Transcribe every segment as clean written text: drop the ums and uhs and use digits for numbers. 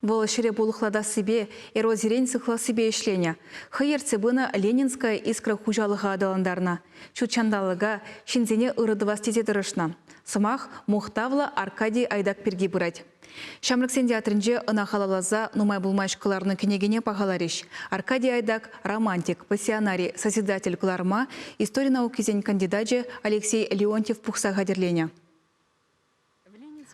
Волошире булыхлада себе, эрозирен сыхла себе ишлене. Хайерце бына Ленинская искра хужалыға адаландарна. Чучандалыға шинзене ырыдывастезе дырышна. Сымах Мухтавла Аркадий Айдак перги бұрать. Шамрыксен театрынже ына халалаза нумай булмашкаларны кенегене пағалариш. Аркадий Айдак романтик, пассионарий, созидатель кларма, история науки зень кандидатже Алексей Леонтьев пухса гадерлене.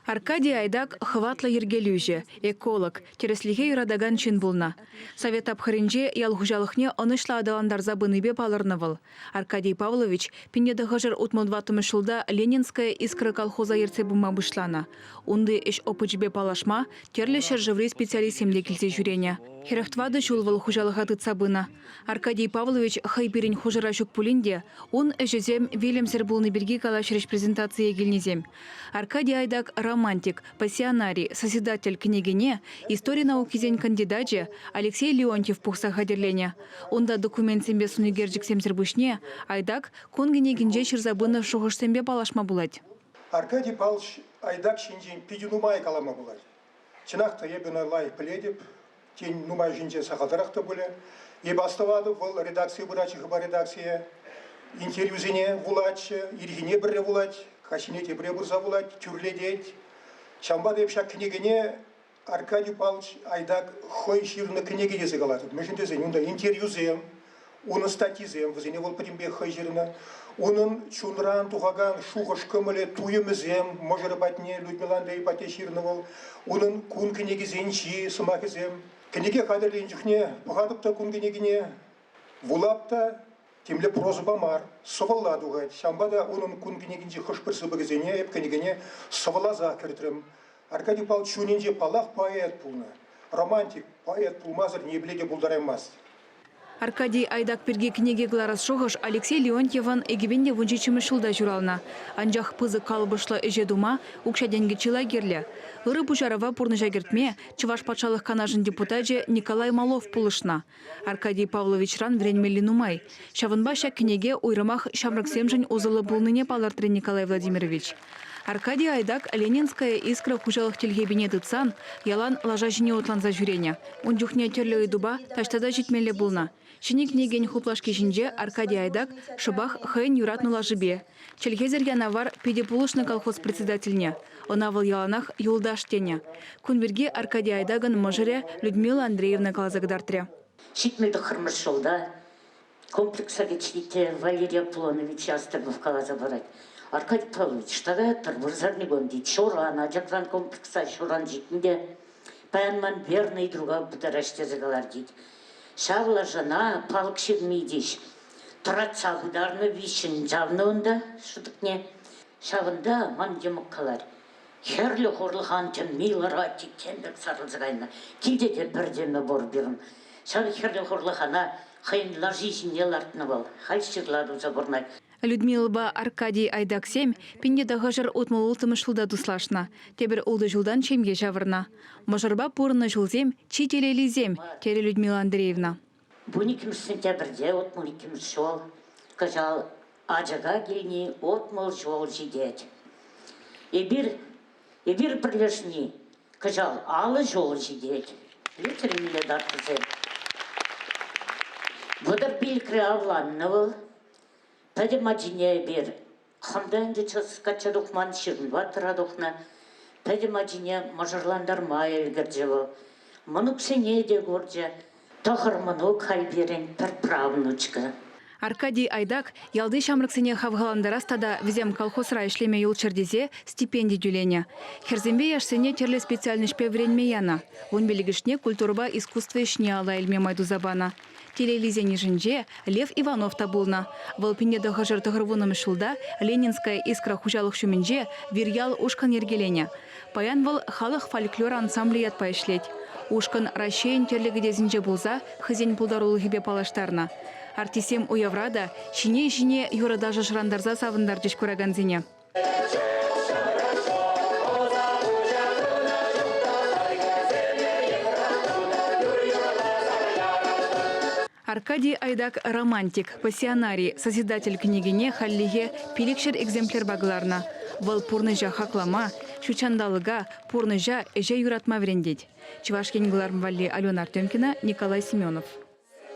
Аркадий Айдак хватла ергелюже, эколог, тереслиге юрадаган чин булна. Совет абхаринже ялгужалыхне онышла адаландар забыныбе палырнывыл. Аркадий Павлович пиндедагажыр утмылдватымы шылда Ленинская искра колхоза ерце бума бышлана. Унды иш опычбе палашма, терле шержеври специалистемде килсе жюрене. Херахтвады шулвал хужалыға тыцабына. Аркадий Павлович хайпирин хужара шук пулинде, он эжезем велемсер булны берги калашреш презентация гильнезем. Аркадий Айдак романтик, пассионарий, созидатель княгине, история науки зень кандидатже Алексей Леонтьев пухса хадерлене. Онда документ сембе сунигерджик семсербушне, Айдак конгене гинже шырзабына шуғыш сембе палашма булать. Аркадий Павлович Айдак шинжен пидюнумай калама булать. Чинахта ебена лай пледеп, тень нумай жинже сахалдарахта буле. И бастовады в редакции бурачи хыба редакция. Интервьюзине вулать, иргине бірре вулать, хашинете бірре бурза вулать, тюрледеть. Шамбады епшак княгине Аркадий Павлович Айдак хой ширны княгине загалатыд. Мешіндезен, онда интервьюзем, оны статизем, візене вол патимбе хой жирна. Onun çunran tuğagan şuğuş kömele tuyumuzem, mojarabatne Людмиландай пате şirnıval. Onun kun knegizençi sımakizem. Knege kaderlençikne, pağadıpta kun knegine, vulapta temle prozbamar, sıvalladuğayt. Şambada onun kun kneginci hışpırsı bagizene, hep knegine sıvalaza kırtırım. Arkadiy Pavlovich şunince palaq poet pulna. Romantik poet pulmazır, ne bilege buldaramaz. Аркадий Айдак перге книги гларас шоғыш Алексей Леонтьеван егебенде вунчичимы шылда журална. Анжақ пызы калбышла эже дума укшаденге чила герле. Ыры пушарова пурны жагертме Чуваш патшалық канажын депутатже Николай Малов пулышна. Аркадий Павлович ран вренмели нумай. Шавынбаша книге уйрымах шамрыксемжін озылы булныне палыртыры Николай Владимирович. Аркадий Айдак Ленинская искра хужалық телгебине тыцан, ялан лажа жіне отланза жүрене. Он дюхне терлі дуба таштада жетмелі булна. Шиник неген хуплашки жинже Аркадий Айдак шыбах хайын юратну лажыбе. Челгезер янавар педепулышны колхоз председательне. Онавыл яланах юлдаш тене. Кунберге Аркадий Айдаган мажыре Людмила Андреевна калазагдартре. Шитмелді қырмыш жолда комплекса geçlikte Валерий Аполлонович Астырбов калаза барать. Аркадий Павлович, штага тарбурзарный гонди, шоран, аджакран комплекса шоран житінде, паянман верный друга бұдараште загалар дейді. Шавла жана, палық шегмейдеш, тұратса бұдарны вишін жавны онда, шыдықне, шавында ман демік қалар. Херлі хорлыған тен мейлара тектендік сарылзығайна, кейде де бірдемі бор берім. Шавы херлі хорлығана, хайын лажи жіне лартны бол, хай шырлады заборнай. Людмила Аркадий Айдак сем пинде дагажыр отмолултымы шылда дуслашна. Тебір олды жылдан чемге жавырна. Мажырба пурны жылзем, чителелизем, тере Людмила Андреевна. Буникіміз сентябрде отмоликіміз жол. Кажал, ажаға келіне отмол жол жидет. Ебір бірлешні, кажал, алы жол жидет. Летері миле дартызы. Бұдар білкірі авланны бол. Пәді мадине бер, қамдан жечес кача дұқман шырын ватыра дұқна, пәді мадине мажырландар май әлгірже бол. Мұнық сене де көрже, тұғыр мұнық халберін пір правнучка. Аркадий Айдак ялды шамрыксене хавгаландарастада візем колхозра ишлеме юл чердезе стипендий дюлене. Херзембе яшсене терле специальный шпе вренме яна. Он белегішне культурба искусство ишне ала эльме майду забана. Телелизени жинже Лев Иванов табулна. Волпине дагажыр тағырвуным шулда Ленинская искра хужалық шуменже вирял ушкан ергелене. Паян вол халық фольклор ансамбле ятпа ишлеть. Ушкан ращейн терлегіде зинже булза хызен пулдарулы хибе палаштарна. Артисем уяврада шине-шине юрадажы жырандарза савындар жеш көраганзине. Аркадий Айдак романтик, пассионарий, созидатель княгине халлиге пилекшер экземпляр багларна. Вал пурны жа хаклама, Чучандалыга, пурныжа, эже юратма врендеть. Чувашкин Валли Алена Артемкина, Николай Семенов.